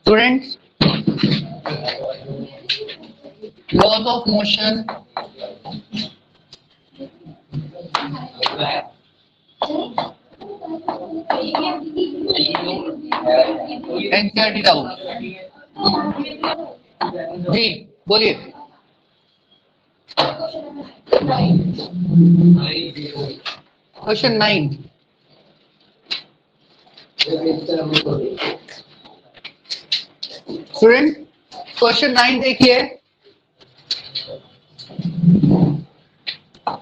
Students, laws of motion. NCERT doubt जी बोलिए। Question 9 student, question 9 देखिए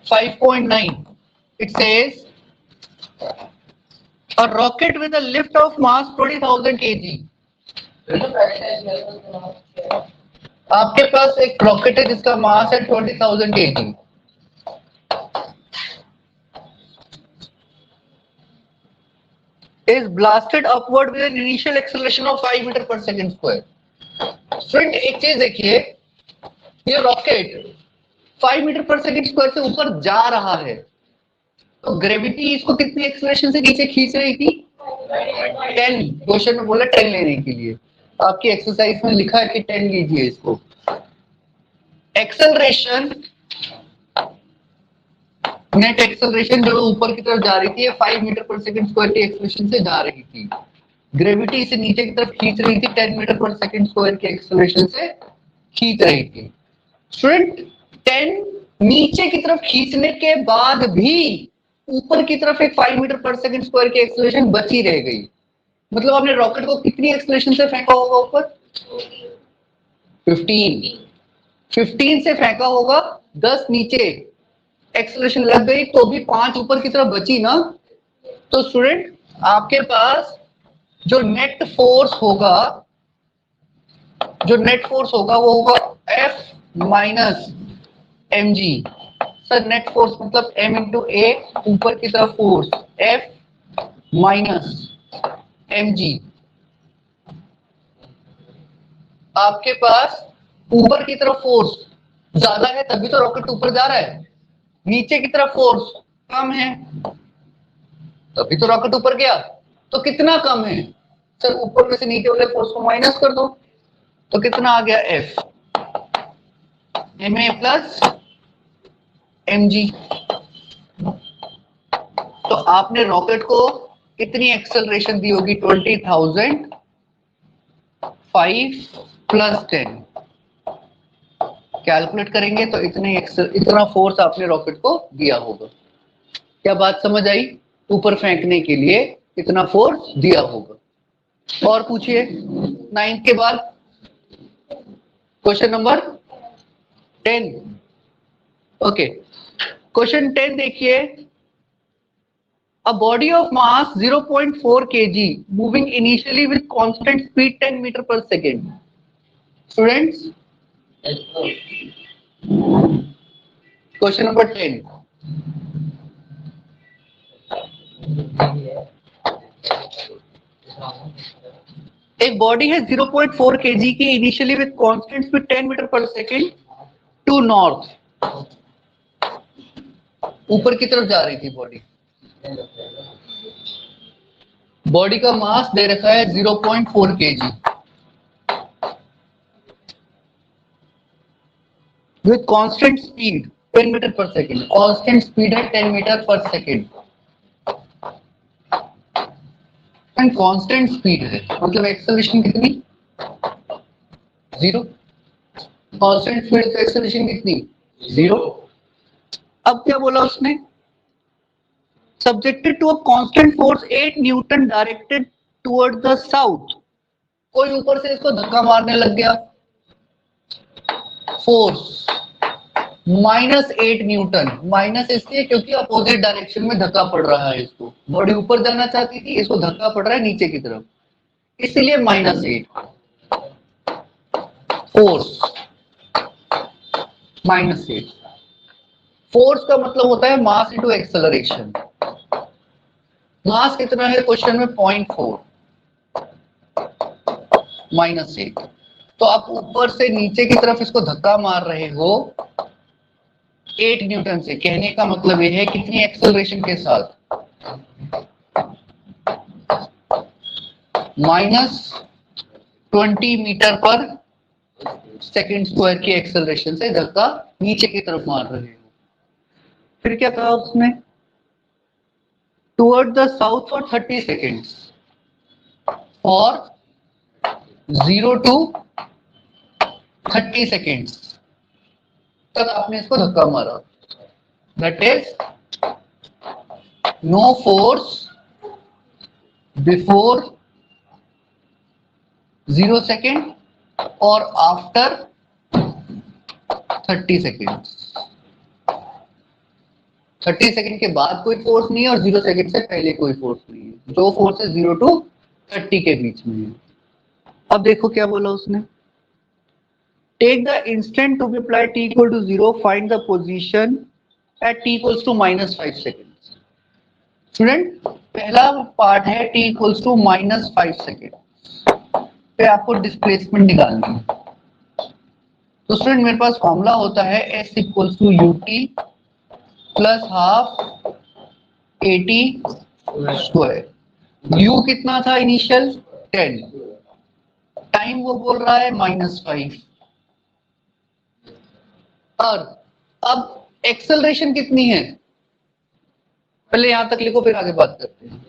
5.9. It says a rocket with a lift of mass 20,000 kg. आपके पास एक rocket है जिसका मास है 20,000 kg. Is blasted upward with an initial acceleration of 5 metre per second square. Student एक चीज देखिए, ये rocket 5 metre per second square से ऊपर जा रहा है, तो ग्रेविटी इसको कितनी एक्सेलरेशन से नीचे खींच रही थी? 10. क्वेश्चन में बोला 10 लेने के लिए, आपकी एक्सरसाइज में लिखा है कि 10 लीजिए इसको. एक्सेलरेशन, नेट एक्सेलरेशन जो ऊपर की तरफ जा रही थी 5 मीटर पर सेकंड स्क्वायर की एक्सेलरेशन से जा रही थी. ग्रेविटी इसे नीचे की तरफ खींच रही थी 10 मीटर पर सेकंड स्क्वायर की एक्सेलरेशन से खींच रही थी. स्टूडेंट 10 नीचे की तरफ खींचने के बाद भी ऊपर की तरफ एक 5 मीटर पर सेकंड स्क्वायर की एक्सेलरेशन बची रह गई. मतलब आपने रॉकेट को कितनी एक्सेलरेशन से फेंका होगा ऊपर? 15 से फेंका होगा, 10 नीचे एक्सेलरेशन लग गई तो भी 5 ऊपर की तरफ बची ना. तो स्टूडेंट आपके पास जो नेट फोर्स होगा वो होगा F minus mg. Sir net force मतलब m इंटू ए, ऊपर की तरफ फोर्स F माइनस mg. आपके पास ऊपर की तरफ फोर्स ज्यादा है तभी तो रॉकेट ऊपर जा रहा है, नीचे की तरफ फोर्स कम है तभी तो रॉकेट ऊपर गया. तो कितना कम है? सर ऊपर में से नीचे वाले फोर्स को माइनस कर दो, तो कितना आ गया? F ma plus mg. तो आपने रॉकेट को कितनी एक्सेलरेशन दी होगी? 20,000, 5 प्लस 10. कैलकुलेट करेंगे तो इतना फोर्स आपने रॉकेट को दिया होगा. क्या बात समझ आई? ऊपर फेंकने के लिए इतना फोर्स दिया होगा. और पूछिए 9 के बाद क्वेश्चन नंबर 10. ओके, क्वेश्चन 10 देखिए. A body of mass 0.4 kg moving initially with constant speed 10 meter per second. Students, question number 10. एक बॉडी है 0.4 kg की, initially with constant speed 10 metre per second to north. ऊपर की तरफ जा रही थी बॉडी. बॉडी का मास दे रखा है 0.4 kg with constant speed 10 metre per second. Constant speed है 10 metre per second and constant speed है, मतलब एक्सेलरेशन कितनी? 0. कांस्टेंट स्पीड तो एक्सेलरेशन कितनी? 0. अब क्या बोला उसने? Subjected to a constant force 8 Newton directed toward the south. कोई ऊपर से इसको धक्का मारने लग गया, फोर्स -8 न्यूटन. माइनस इसलिए क्योंकि अपोजिट डायरेक्शन में धक्का पड़ रहा है. इसको बॉडी ऊपर जाना चाहती थी, इसको धक्का पड़ रहा है नीचे की तरफ, इसलिए -8 फोर्स. -8 फोर्स का मतलब होता है मास इनटू एक्सेलरेशन. मास कितना है क्वेश्चन में? 0.4 -8. तो आप ऊपर से नीचे की तरफ इसको धक्का मार रहे हो 8 न्यूटन से. कहने का मतलब यह है कितनी एक्सेलरेशन के साथ? 20 मीटर पर सेकंड स्क्वायर की एक्सेलरेशन से धक्का नीचे की तरफ मार रहे हो। फिर क्या कहा उसने, toward the south for 30 seconds और 0 to 30 सेकेंड्स तक आपने इसको धक्का मारा। That is no force before 0 second और आफ्टर 30 सेकेंड्स। 30 सेकेंड के बाद कोई फोर्स नहीं है और 0 सेकेंड से पहले कोई फोर्स नहीं है। जो फोर्स है 0 to 30 के बीच में है। अब देखो क्या बोला उसने, take the instant to be apply t equal to 0, find the position at t equals to -5 second. Student पहला पार्ट है t इक्वल्स टू -5 सेकेंड पे आपको डिस्प्लेसमेंट निकालनी है। तो स्टूडेंट मेरे पास फॉर्मूला होता है s equals to ut plus half at square. u कितना था इनिशियल 10, टाइम वो बोल रहा है -5, और अब एक्सेलरेशन कितनी है, पहले यहां तक लिखो फिर आगे बात करते हैं।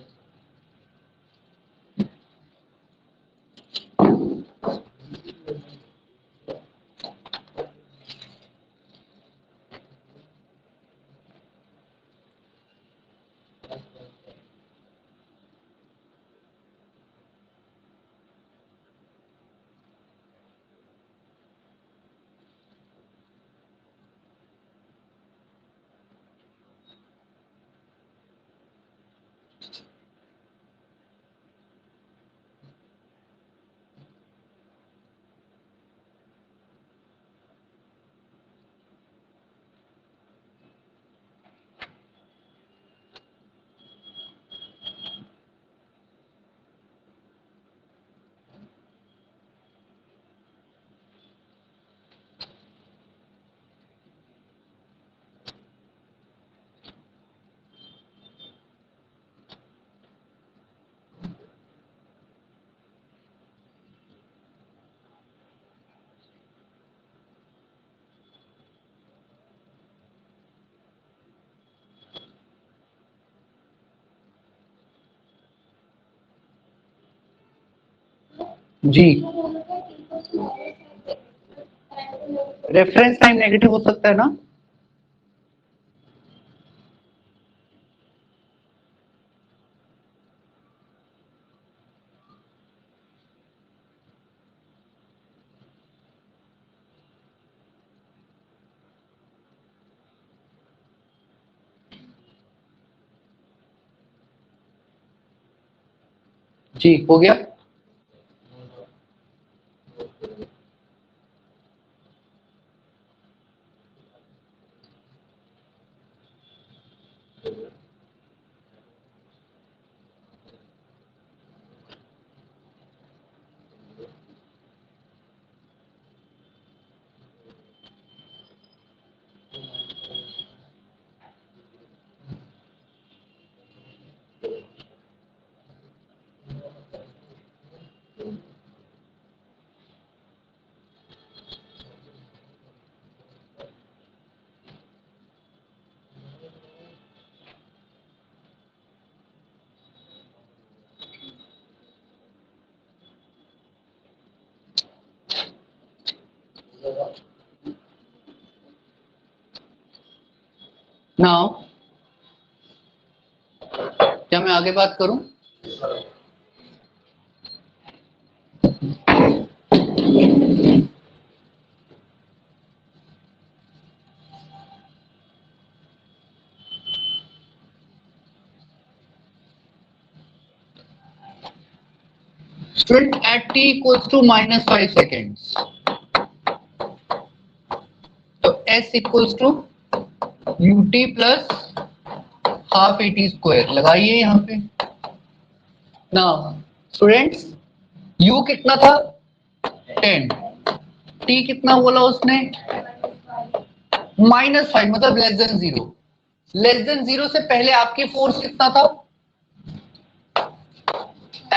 जी रेफरेंस टाइम नेगेटिव हो सकता है ना, जी हो गया। नाउ क्या मैं आगे बात करूं, student at t equals to -5 seconds, तो s equals to ut plus half at square लगाइए यहाँ पे। नाउ स्टूडेंट्स u कितना था 10, t कितना बोला उसने -5 मतलब लेस देन 0। लेस देन 0 से पहले आपकी फोर्स कितना था,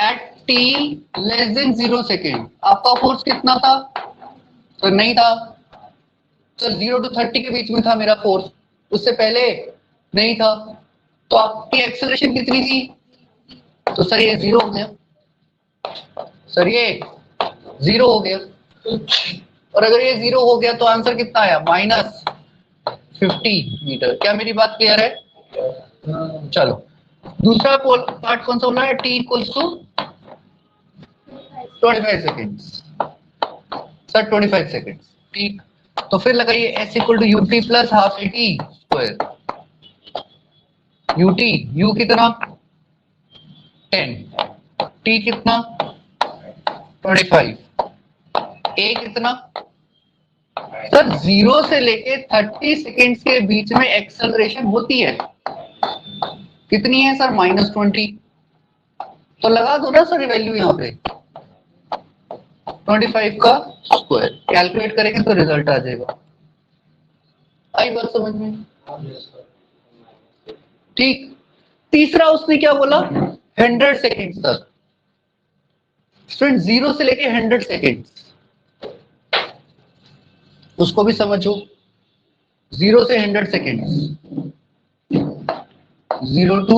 at t less than 0 second आपका फोर्स कितना था? तो नहीं था, तो 0 to 30 के बीच में था मेरा फोर्स, उससे पहले नहीं था, तो आपकी एक्सेलरेशन कितनी थी? तो सर ये 0 हो गया, सर ये 0 हो गया, और अगर ये 0 हो गया तो आंसर कितना आया? -50 मीटर। क्या मेरी बात क्लियर है? चलो दूसरा पार्ट कौन सा बोला है? t equals to 25 seconds, sir 25 seconds, ठीक। तो फिर लगाइए s equal to ut plus half at square. ut u कितना? 10, t कितना? 25, a कितना? सर 0 से लेके 30 सेकेंड्स के बीच में एक्सेलरेशन होती है, कितनी है सर? -20। तो लगा दो ना सर वैल्यू यहाँ पे 25 का स्क्वायर, कैलकुलेट करेंगे तो रिजल्ट आ जाएगा। आई बात समझ में? ठीक। तीसरा उसने क्या बोला? 100 सेकेंड तक। स्टूडेंट 0 से लेके 100 सेकेंड, उसको भी समझो। 0 से 100 सेकेंड, 0 टू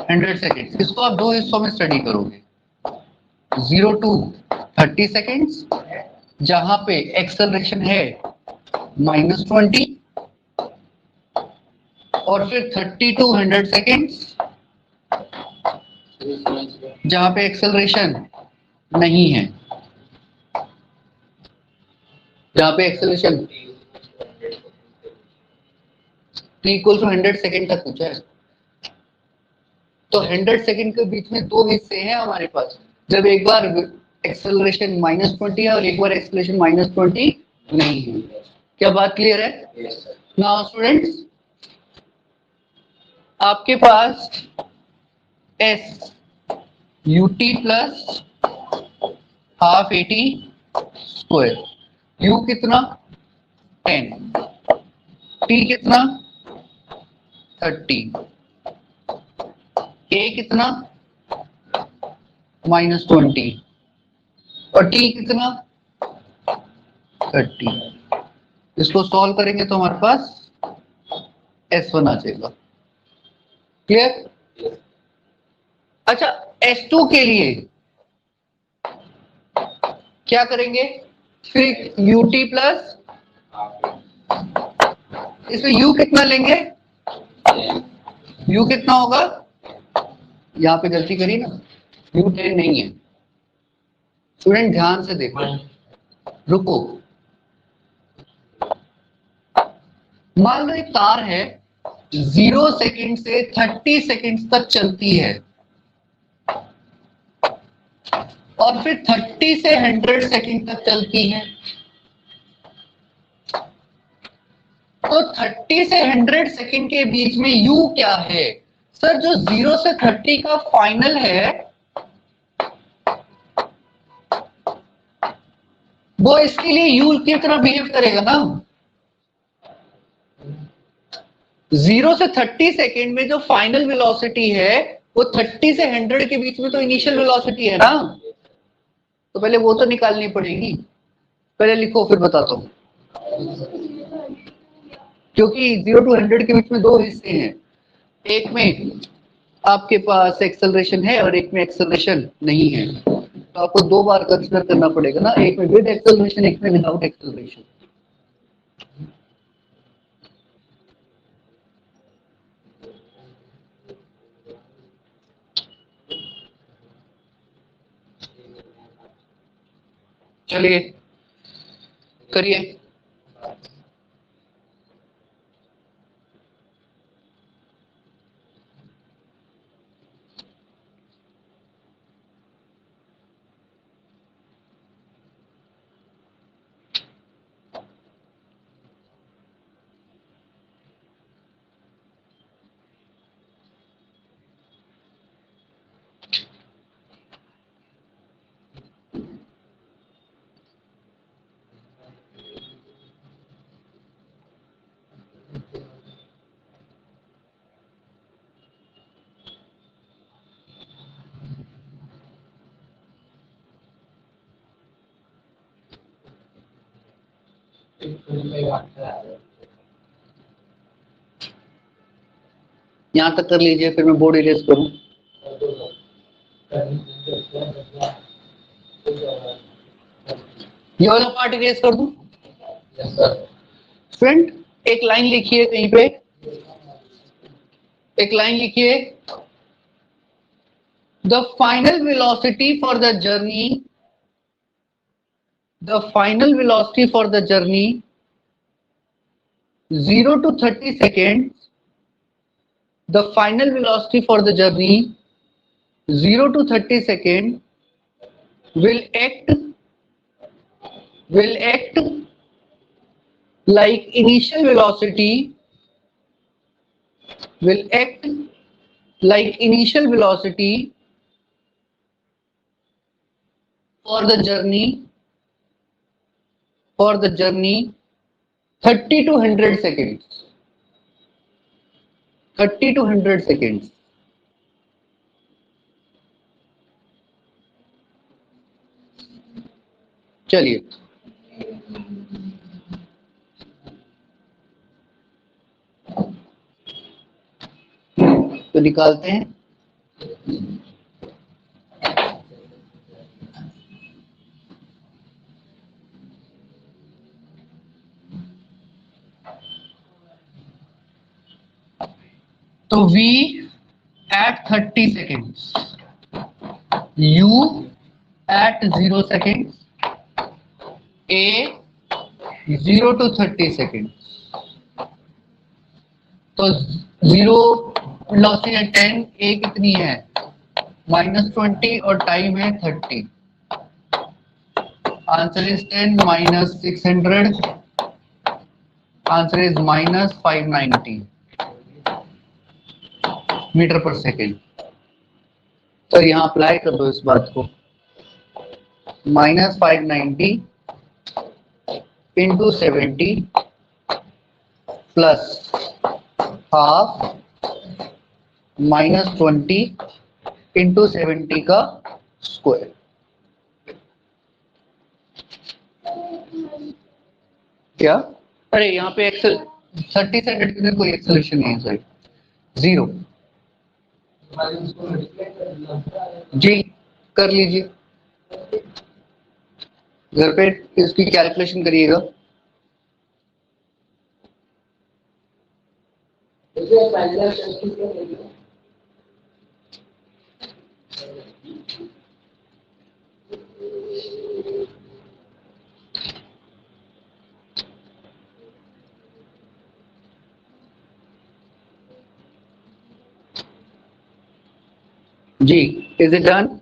100 सेकेंड, इसको आप दो हिस्सों में स्टडी करोगे। 0 टू 30 सेकेंड्स जहां पे एक्सेलरेशन है -20, और फिर 30 टू 100 सेकेंड्स जहां पे एक्सेलरेशन नहीं है, जहां पे acceleration t equal to 100 second तक पूछा है। तो 100 सेकेंड के बीच में दो हिस्से हैं हमारे पास, जब एक बार एक्सेलरेशन -20 है और एक बार एक्सेलरेशन -20 नहीं है। क्या बात क्लियर है? नाउ स्टूडेंट्स, आपके पास s ut plus half at square, u कितना? 10, t कितना? 30, a कितना? -20, और t कितना? 30। इसको सॉल्व करेंगे तो हमारे पास S1 आ जाएगा। क्लियर? अच्छा, S2 के लिए क्या करेंगे? फिर ut प्लस, इसमें u कितना लेंगे? u कितना होगा? यहाँ पे गलती करी ना, u 10 नहीं है। स्टूडेंट ध्यान से देखो, रुको। मान लो एक तार है 0 सेकेंड से 30 सेकेंड तक चलती है, और फिर 30 से 100 सेकेंड तक चलती है। तो 30 से 100 सेकेंड के बीच में u क्या है? सर जो 0 से 30 का फाइनल है वो इसके लिए u की तरह बिहेव करेगा ना। 0 से 30 सेकेंड में जो फाइनल वेलोसिटी है वो 30 से 100 के बीच में तो इनिशियल वेलोसिटी है ना, तो पहले वो तो निकालनी पड़ेगी। पहले लिखो फिर बताता हूं, क्योंकि 0 टू 100 के बीच में दो हिस्से हैं, एक में आपके पास एक्सेलरेशन है और एक में एक्सेलरेशन नहीं है, तो आपको दो बार कंसीडर करना पड़ेगा ना, एक में विद एक्सेलरेशन, एक में विदाउट एक्सेलरेशन। चलिए करिए। यहाँ तक कर लीजिए, फिर मैं बोर्ड इरेज करूं। ये वाला पार्ट इरेज कर दूं। स्टूडेंट एक लाइन लिखिए कहीं पे, एक लाइन लिखिए, the final velocity for the journey, the final velocity for the journey 0 to 30 seconds, the final velocity for the journey 0 to 30 seconds will act like initial velocity, will act like initial velocity for the journey 30 to 100 seconds, 30 to 100 seconds। चलिए तो निकालते हैं। तो v at 30 seconds, u at 0 seconds, a 0 to 30 seconds। तो 0 velocity है 10, a कितनी है -20 और टाइम है 30। Answer is 10 minus 600, answer is -590 metre per second. तो यहाँ अप्लाई कर दो इस बात को, -590 इंटू 70 प्लस हाफ -20 इंटू 70 का स्क्वायर। क्या? अरे यहाँ पे एक्सेल 30 से 100 के कोई एक्सेलरेशन नहीं है, सॉरी 0। जी कर लीजिए, घर पे इसकी कैलकुलेशन करिएगा। जी is it done?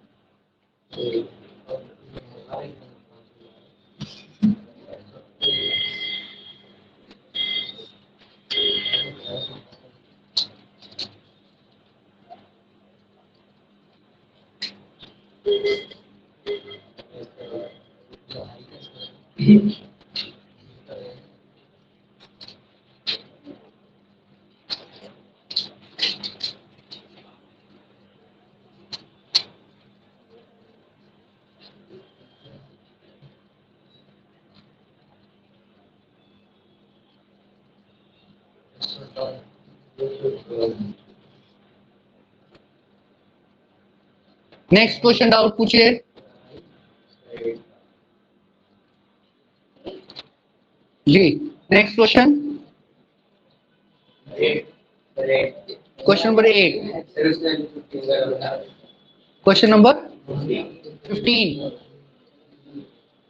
Next question doubt पूछिए। जी next question, question number 8, question number 15।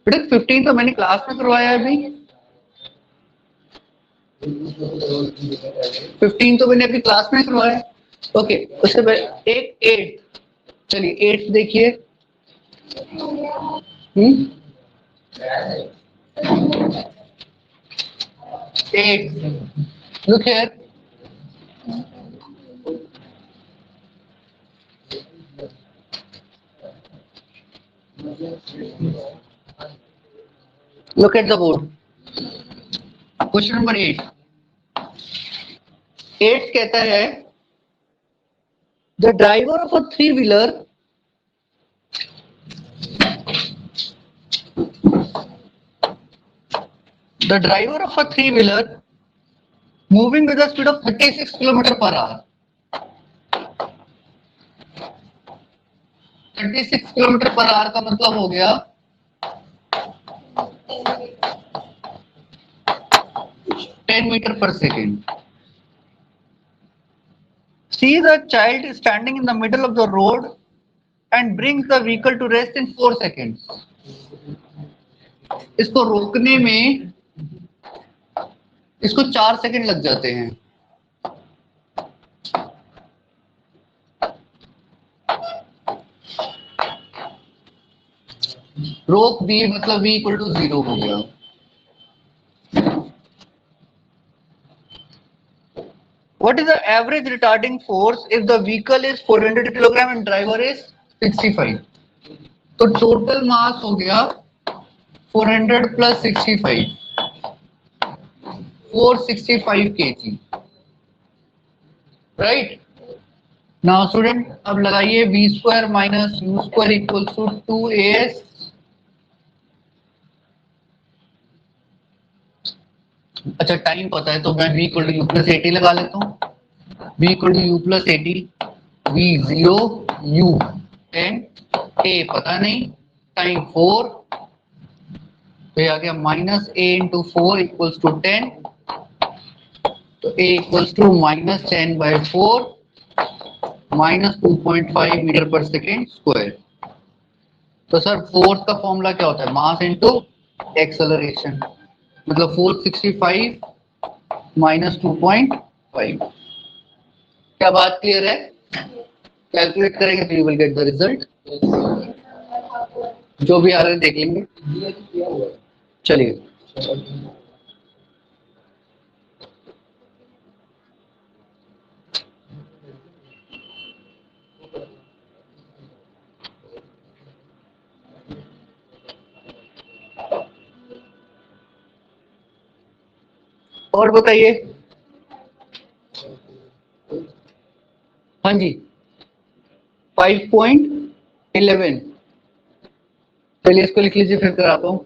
बेटा 15 तो मैंने क्लास में करवाया है अभी, 15 तो मैंने अभी क्लास में करवाया। ओके उससे पहले एक 8, चलिए 8 देखिए। Look here. Look at the board. Question number 8. 8 कहता है the driver of a 3-wheeler The driver of a three-wheeler moving with a speed of 36 km per hour. 36 km per hour का मतलब हो गया 10 meter per second. See the child standing in the middle of the road and brings the vehicle to rest in 4 seconds. इसको रोकने में इसको 4 second लग जाते हैं. रोक भी मतलब v इक्वल टू 0 हो गया. What is the average retarding force if the vehicle is 400 kg and driver is 65? तो टोटल मास हो गया 400 plus 65, 465 kg. Right? Now student अब लगाइए v square minus u square equals to 2as. अच्छा time पता है तो मैं v equal to u plus 80 लगा लेता हूँ. v equal to u plus 80, v 0, u 10, a पता नहीं, टाइम 4, तो ये आ गया minus a into 4 equals to 10, तो a equals to minus 10 by 4 minus 2.5 metre per second square. तो सर फोर्स का फॉर्मूला क्या होता है? मास इंटू एक्सेलरेशन, मतलब 465 माइनस 2.5. क्या बात क्लियर है? कैलकुलेट करेंगे तो you will get the result. जो भी आ रहा है देख लेंगे. चलिए और बताइए. हाँ जी 5.11. चलिए इसको लिख लीजिए फिर कराता हूँ.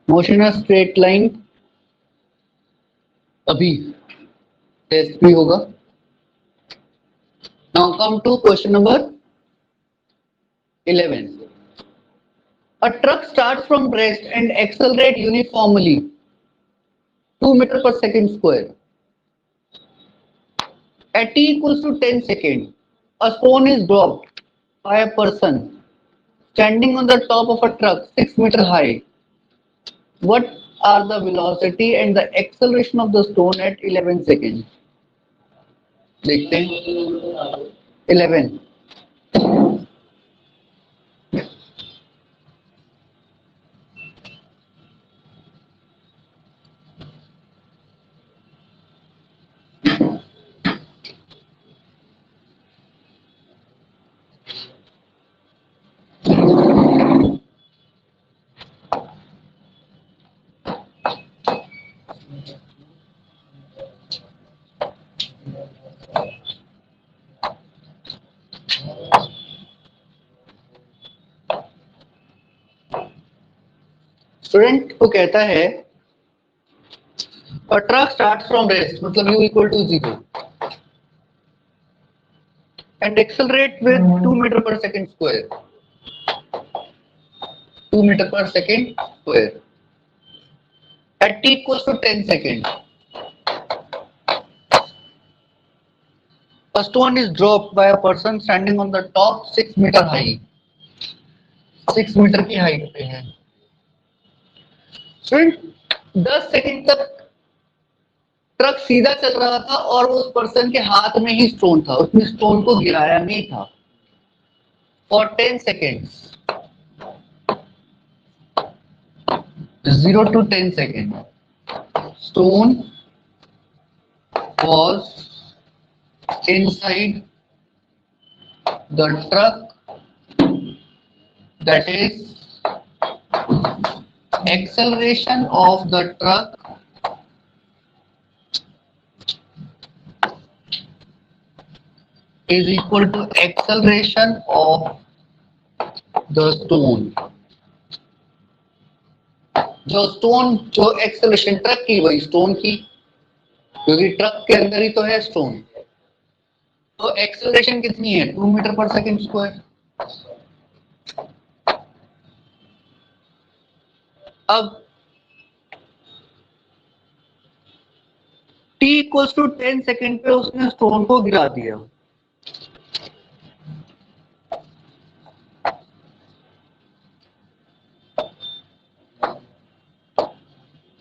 मोशन ऑफ स्ट्रेट लाइन अभी टेस्ट भी होगा. Now come to question number 11. A truck starts from rest and accelerate uniformly 2 meter per second square. At t equals to 10 seconds, a stone is dropped by a person standing on the top of a truck 6 meter high. What are the velocity and the acceleration of the stone at 11 seconds? देखते हैं. 11. Student को कहता है a truck starts from rest मतलब u equal to 0 and accelerate with 2 meter per second square. 2 meter per second square. At t equals to 10 seconds, a stone is dropped by a person standing on the top 6 meter high. 6 metre की height पे है. 10 second तक truck सीधा चल रहा था और उस पर्सन के हाथ में ही स्टोन था, उसने स्टोन को गिराया नहीं था. For 10 seconds 0 to 10 seconds, stone was inside the truck, that is acceleration of the truck is equal to acceleration of the stone. जो एक्सेलरेशन ट्रक की वही स्टोन की, क्योंकि ट्रक के अंदर ही तो है स्टोन। तो एक्सेलरेशन कितनी है? 2 मीटर पर सेकंड स्क्वायर। अब t इक्वल्स टू 10 सेकंड पे उसने स्टोन को गिरा दिया।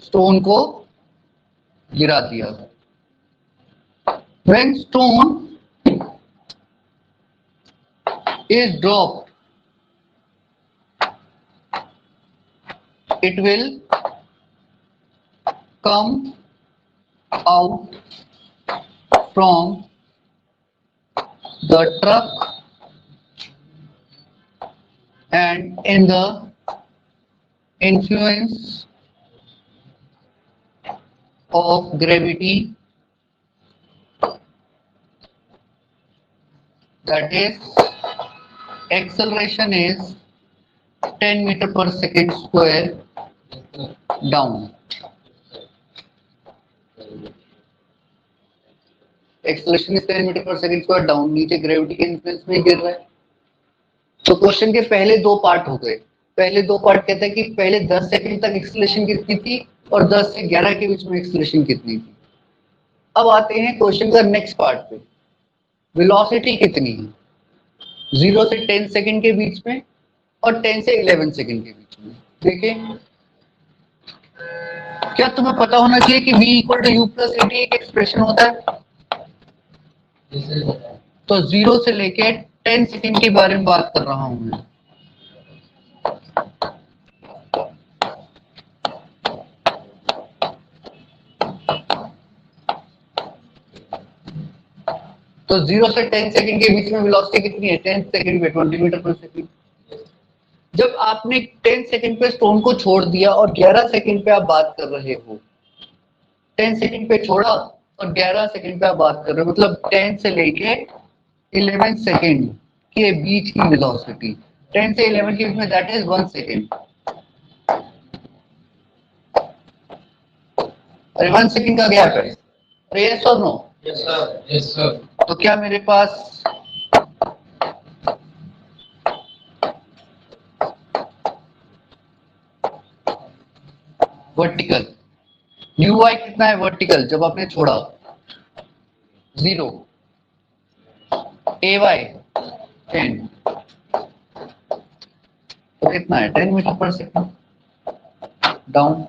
स्टोन को गिरा दिया। When stone is dropped, it will come out from the truck and in the influence of gravity, that is acceleration is 10 meter per second square down. Acceleration is 10 metre per second square down, नीचे gravity के influence में गिर रहा है। तो question के पहले दो पार्ट हो गए। पहले दो पार्ट कहते हैं कि पहले 10 सेकंड तक एक्सेलरेशन कितनी थी और 10 से 11 के बीच में एक्सेलरेशन कितनी थी। अब आते हैं क्वेश्चन का नेक्स्ट पार्ट पे। वेलोसिटी कितनी है 0 से 10 सेकंड के बीच में और 10 से 11 सेकंड के बीच में। देखिए, क्या तुम्हें पता होना चाहिए कि v equal to u plus at एक एक्सप्रेशन होता है? तो 0 से लेके 10 सेकंड के बारे में बात कर रहा हूं मैं। तो 0 से 10 सेकंड के बीच में वेलोसिटी कितनी है? 10 सेकंड पे 20 मीटर पर सेकंड। जब आपने 10 सेकंड पे स्टोन को छोड़ दिया और 11 सेकंड पे आप बात कर रहे हो, 10 सेकंड पे छोड़ा और 11 सेकंड पे आप बात कर रहे हो, मतलब 10 से लेके 11 सेकंड के बीच की वेलोसिटी, 10 से 11 के बीच में, दैट इज 1 सेकंड। अरे 1 सेकंड का गैप है। अरे यस और no? Yes sir, yes sir. तो क्या मेरे पास वर्टिकल न्यू वाई कितना है? वर्टिकल जब आपने छोड़ा 0, ए वाई 10, तो कितना है? 10 मीटर पर सेकंड डाउन।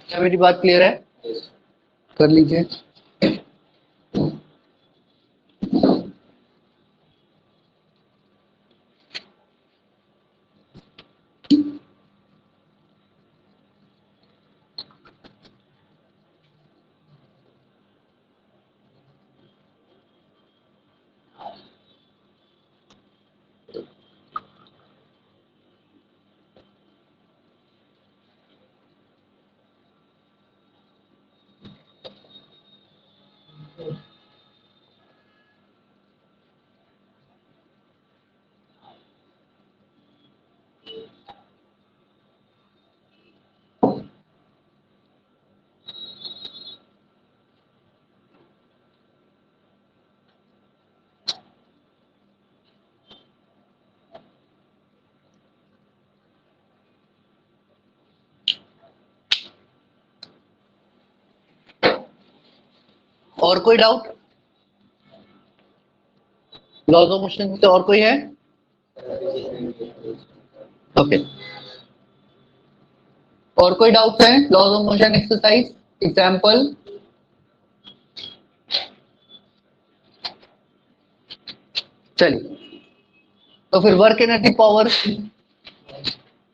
क्या मेरी बात क्लियर है? कर लीजिए। और कोई डाउट? लॉज ऑफ मोशन से और कोई है? ओके, और कोई डाउट है? Laws of motion exercise example. चलिए, तो फिर वर्क एनर्जी पावर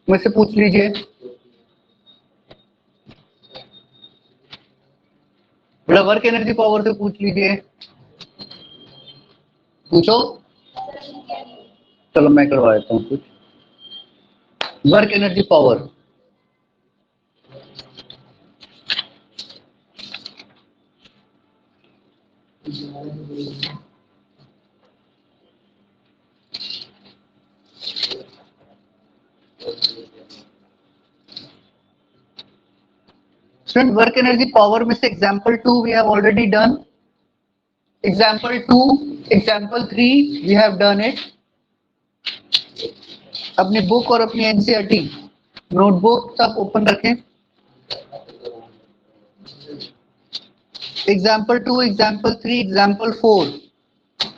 में से पूछ लीजिए। जरा वर्क एनर्जी पावर से पूछ लीजिए, पूछो। चलो मैं करवा देता हूँ कुछ। Work energy power, student work energy power में से example 2 we have already done, example 2, example 3 we have done it. अपनी बुक और अपनी एनसीईआरटी नोटबुक सब ओपन रखें। Example 2, example 3, example 4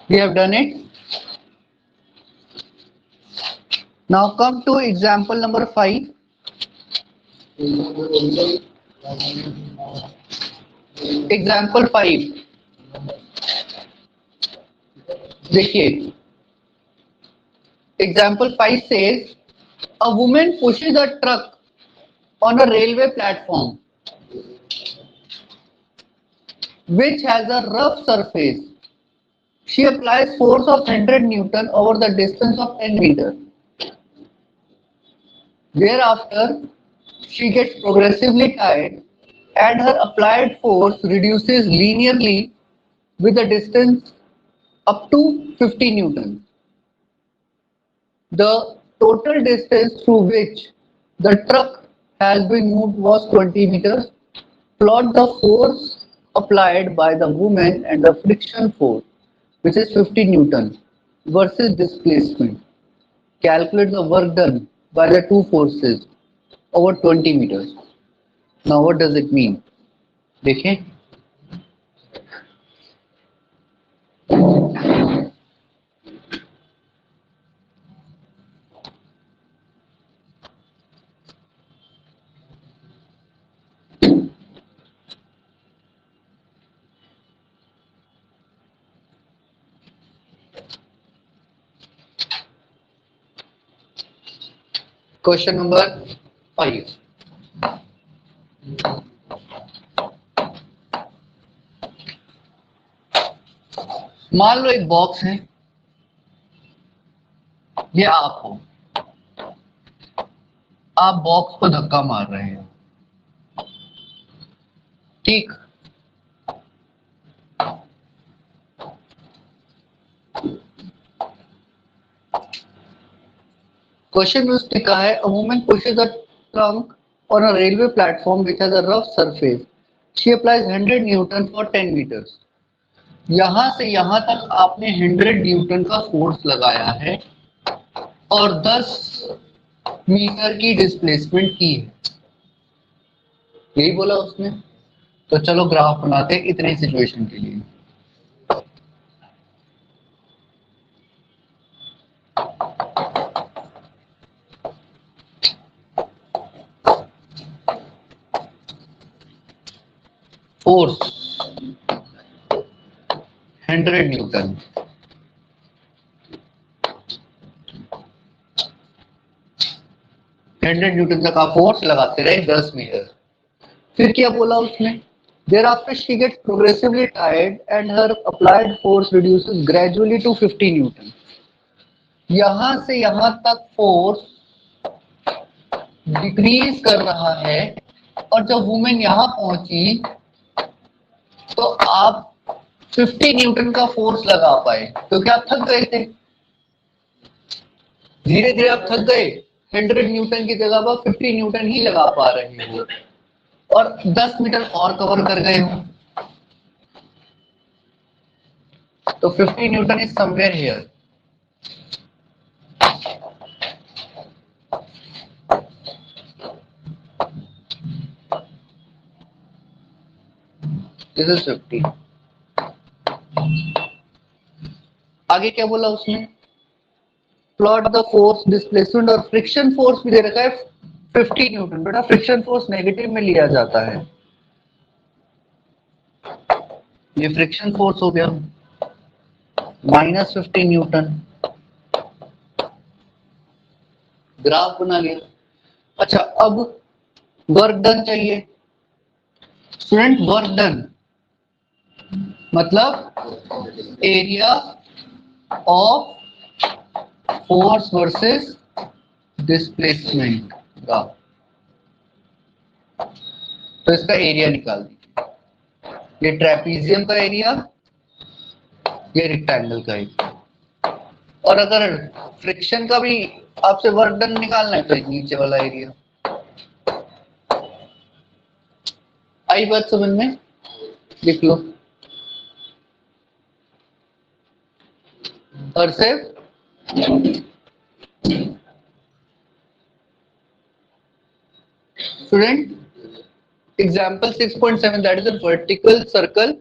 we have done it. Now come to example number 5। Example 5 देखिए, example 5 says a woman pushes a truck on a railway platform which has a rough surface. She applies force of 100 Newton over the distance of 10 meters. Thereafter, she gets progressively tired and her applied force reduces linearly with the distance up to 50 Newton. The total distance through which the truck has been moved was 20 meters. Plot the force applied by the woman and the friction force, which is 50 Newton, versus displacement. Calculate the work done by the two forces over 20 meters. Now what does it mean? देखिए, question number 5। मान लो एक box है, ये आप हो, आप box को धक्का मार रहे हैं, ठीक। क्वेश्चन में उसने कहा है, a woman pushes a trunk on a railway platform which has a rough surface. She applies 100 Newton for 10 meters. यहां से यहां तक आपने 100 न्यूटन का फोर्स लगाया है और 10 मीटर की डिस्प्लेसमेंट की है, यही बोला उसने। तो चलो ग्राफ बनाते हैं इतने सिचुएशन के लिए। फोर्स 100 न्यूटन, तक आप फोर्स लगाते रहे 10 मीटर। फिर क्या बोला उसने, thereafter she gets progressively tired and her applied force reduces gradually to 50 Newton. यहां से यहां तक फोर्स डिक्रीज कर रहा है और जब वुमेन यहां पहुंची तो आप 50 न्यूटन का फोर्स लगा पाए, क्योंकि आप थक गए थे, धीरे धीरे आप थक गए। 100 न्यूटन की जगह पर 50 न्यूटन ही लगा पा रहे हो और 10 मीटर और कवर कर गए हो। तो 50 Newton is somewhere here. This is 50। आगे क्या बोला उसने, प्लॉट द फोर्स डिस्प्लेसमेंट और फ्रिक्शन फोर्स भी दे रखा है 50 न्यूटन। बेटा फ्रिक्शन फोर्स नेगेटिव में लिया जाता है, ये फ्रिक्शन फोर्स हो गया -50 न्यूटन। ग्राफ बना लिया। अच्छा, अब वर्क डन चाहिए। स्टूडेंट वर्क डन मतलब area of force versus displacement का, तो इसका एरिया निकाल दीजिए। ये ट्रेपीजियम का एरिया, ये रेक्टेंगल का एरिया। और अगर फ्रिक्शन का भी आपसे वर्क डन निकालना है तो नीचे वाला एरिया। आई बात समझ में? लिख लो। और से student, example 6.7 that is a vertical circle.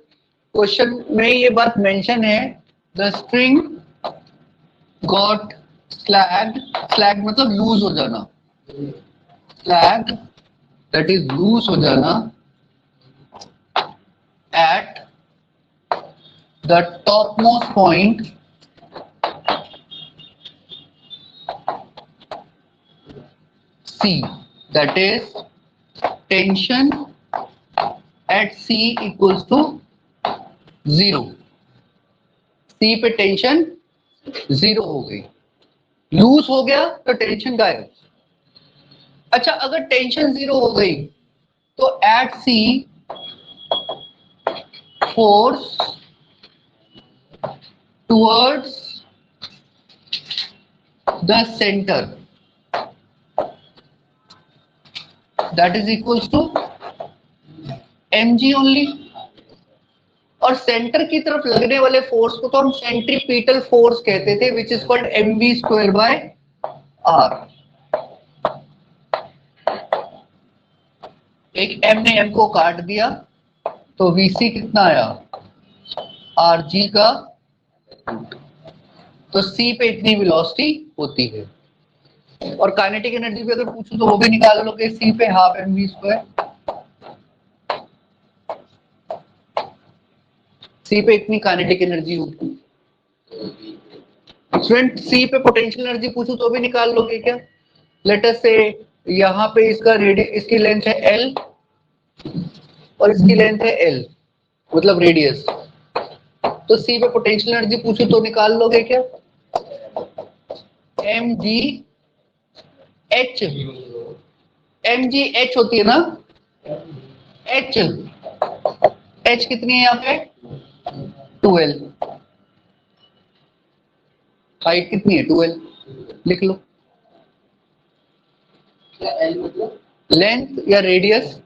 Question में ये बात मेंशन है, the string got slag, slag मतलब लूज हो जाना, स्लैग दैट इज लूज हो जाना at the topmost point C, that is tension at C equals to 0। C पे टेंशन 0 हो गई, लूज हो गया तो टेंशन गायब। अच्छा, अगर टेंशन 0 हो गई तो at C force towards the centre that is equals to mg only. और सेंटर की तरफ लगने वाले फोर्स को तो हम सेंट्रीपिटल फोर्स कहते थे, which is called mv square by r। एक m ने m को काट दिया तो vc कितना आया, rg का, तो c पे इतनी वेलोसिटी होती है। और काइनेटिक एनर्जी पे अगर पूछूं तो वो भी निकाल लोगे, c पे हाफ mv स्क्वायर, c पे इतनी काइनेटिक एनर्जी होगी। स्टूडेंट, सी पे पोटेंशियल एनर्जी पूछूं तो भी निकाल लोगे क्या? लेट अस से यहाँ पे इसका रेडियस, इसकी लेंथ है एल और इसकी लेंथ है एल, मतलब रेडियस, तो सी पे पोटेंशियल एनर्जी पूछूं तो निकाल लोगे क्या? M g h, m g h होती है ना, एच, एच कितनी है यहाँ पे 12, हाइट कितनी है 12, लिख लो। लेंथ या रेडियस,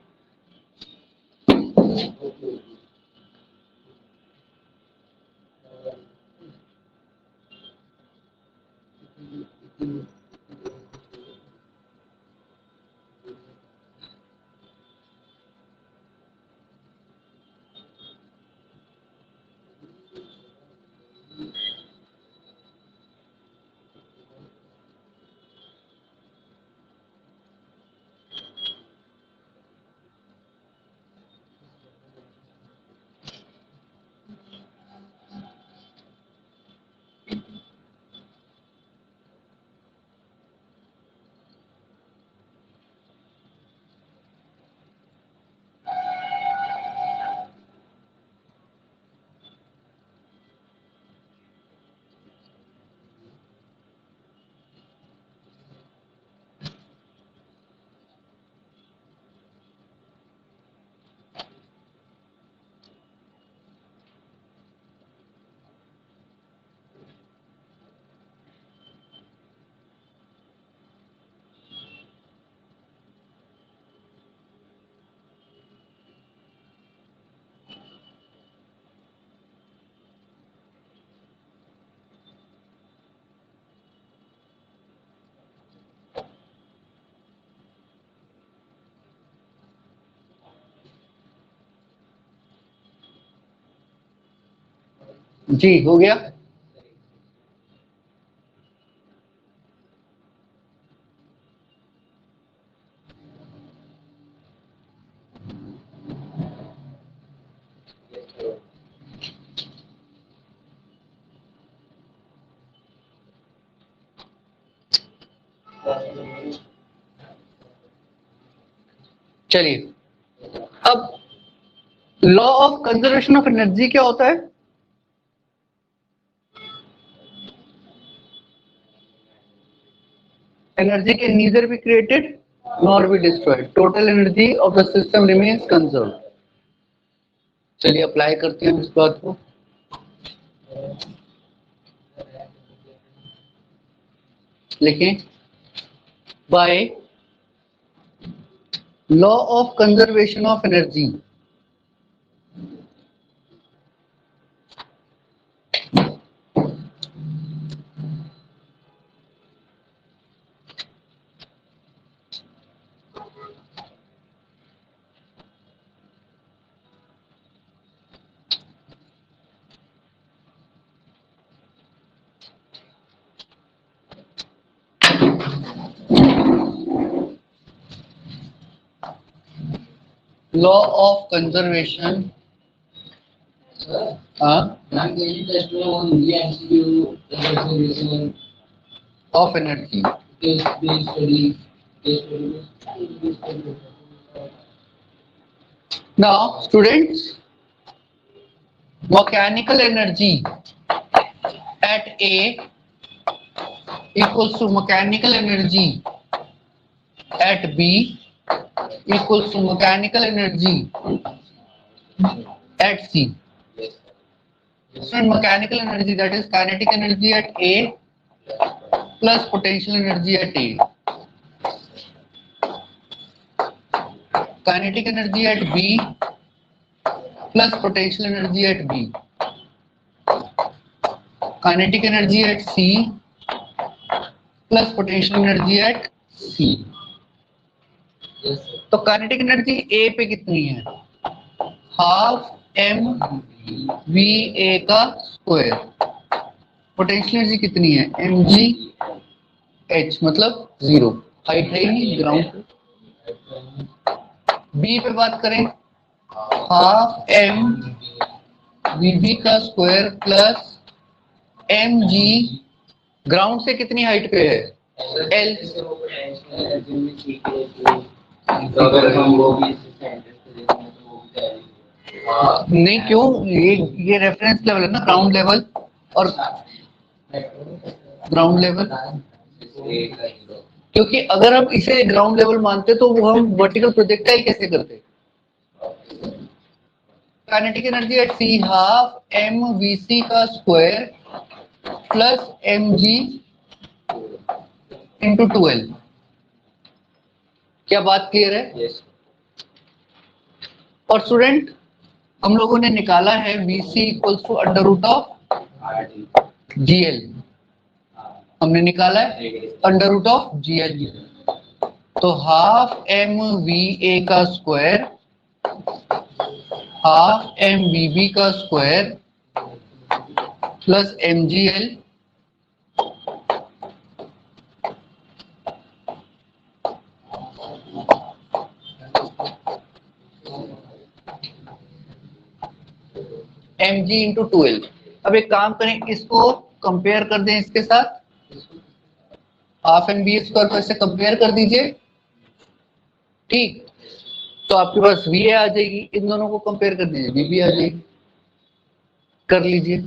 जी हो गया। चलिए, अब law of conservation of energy क्या होता है? Energy can neither be created nor be destroyed, total energy of the system remains conserve. चलिए अप्लाई करते हैं इस बात को। लिखें, by law of conservation of energy law of conservation of energy. Now, students, mechanical energy at A equals to mechanical energy at B equals to mechanical energy at C. So, mechanical energy, that is kinetic energy at A plus potential energy at A. Kinetic energy at B plus potential energy at B. Kinetic energy at C plus potential energy at C. तो kinetic energy ए पे कितनी है? Half M V A का square. Potential energy कितनी है? M g h, मतलब zero, height है ही ग्राउंड। बी पे बात करें, हाफ एम वी बी का square plus M g, ground से कितनी हाइट पे है? एल। नहीं, क्यों? ये रेफरेंस लेवल है ना, ग्राउंड लेवल और ग्राउंड लेवल। क्योंकि अगर हम इसे ग्राउंड लेवल मानते तो वो हम वर्टिकल प्रोजेक्टाइल कैसे करते? Kinetic energy at C half M V C का square plus M G into 12। क्या बात क्लियर है? yes. और स्टूडेंट, हम लोगों ने निकाला है V C equals to under root of G L. हमने निकाला है under root of G L. तो हाफ एम वी ए का square half M we B का square plus M G L M G into 12। अब एक काम करें, इसको कंपेयर कर दें इसके साथ, हाफ एम बी स्क्वायर को इससे कंपेयर कर दीजिए। ठीक, तो आपके पास वी आ जाएगी, इन दोनों को कंपेयर कर दीजिए, वी भी आ जाएगी। कर लीजिए।